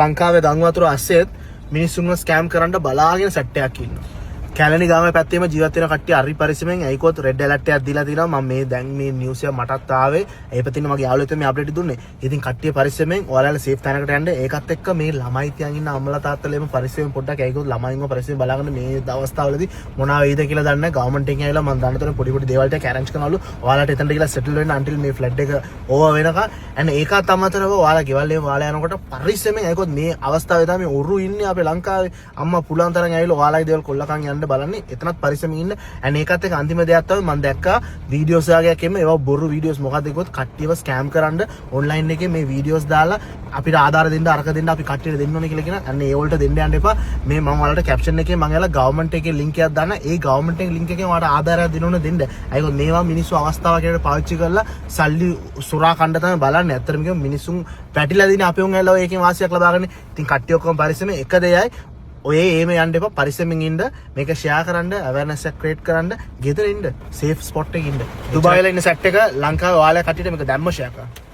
ලංකාවේ ගංවතුර අස්සෙත් මිනිස්සුන්ව ස්කෑම් කරන්න බලාගෙන සැට් එකක් ඉන්නවා. කැලණි ගාමේ පැත්තේම ජීවත් වෙන කට්ටිය හරි පරිස්සමෙන් ඒකවත් රෙඩ් ඇලර්ට් එකක් දීලා තිනවා. මම මේ දැන් මේ නිවුස් එක මටත් ආවේ. ඒ පැත්තේ මගේ යාළුවෙක් මේ අප්ඩේට් දුන්නේ. ඉතින් කට්ටිය පරිස්සමෙන් ඔයාලා සේෆ් තැනකට යන්න. ඒකත් එක්ක මේ ළමයි තියන් ඉන්න අම්මලා තාත්තලාම පරිස්සමෙන් පොඩ්ඩක් ඒකවත් ළමයින්ව පරිස්සමෙන් බලාගන්න. මේ අවස්ථාවලදී මොනවා වෙයිද කියලා දන්නේ නැහැ. ගවර්න්මන්ට් එකෙන් ඇවිල්ලා මම දන්නතර පොඩි පොඩි දේවල් ටික arrange කරනවලු. ඔයාලට එතනට ගිහලා settle වෙන්න until මේ flood එක ඕවර් වෙනකන්. and ඒකත් අමතරව ඔයාලා ගෙවල් එකේ ඔයාලා යනකොට පරිස්සමෙන් ඒකවත් මේ අවස්ථාවේ තමයි ඔරු ඉන්නේ අපේ ලංකාවේ. අම්මා පුළුවන් තරම් ඇවිල්ලා ඔයාලගේ දේවල් කොල්ලකන් යන්න බලන්නේ. එතනත් පරිස්සමෙන් ඉන්න. and ඒකත් එක්ක අන්තිම දෙයක් තමයි මම දැක්කා වීඩියෝස් වගේක් එන්න ඒවා බොරු වීඩියෝස් මොකද කිව්වොත් කට්ටියව ස්කෑම් කරන්න ඔන්ලයින් එකේ මේ වීඩියෝස් දාලා අපිට ආධාර දෙන්න අරක දෙන්න අපි කට්ටියට දෙන්න ඕනේ කියලා කියන. අන්න ඒ වලට දෙන්න යන්න එපා. මේ මම ඔයාලට කැප්ෂන් එකේ මම එලා ගවර්න්මන්ට් එකේ ලින්ක් එකක් දාන්න. ඒ ගවර්න්මන්ට් එකේ ලින්ක් එකෙන් ඔයාලට ආධාරයක් දෙන්න ඕනේ දෙන්න. ඒකෝ මේවා මිනිස්සු අවස්ථාවක් කියලා පාවිච්චි කරලා සල්ලි සුරා කණ්ඩ තමයි බලන්නේ. ඇත්තටම කියමු මිනිස්සුන් පැටිලා දින අපේ උන් ඇවිල්ලා ඒකෙන් වාසියක් ලබාගන්නේ. ඉතින් කට්ටිය ඔක්කොම පරිස්සමෙන් එක දෙයයි ඔය ඒම යන්න එපා. පරිස්සමෙන් ඉන්න. මේක ෂෙයා කරන්න, අවර්නස් එක ක්‍රියේට් කරන්න, ගෙදර ඉන්න, සේෆ් ස්පොට් එකේ ඉන්න. දුබායි වල ඉන්න සෙට් එක ලංකාවේ ඔයාලා කට්ටියට මේක දැම්ම ෂෙයා කරන්න.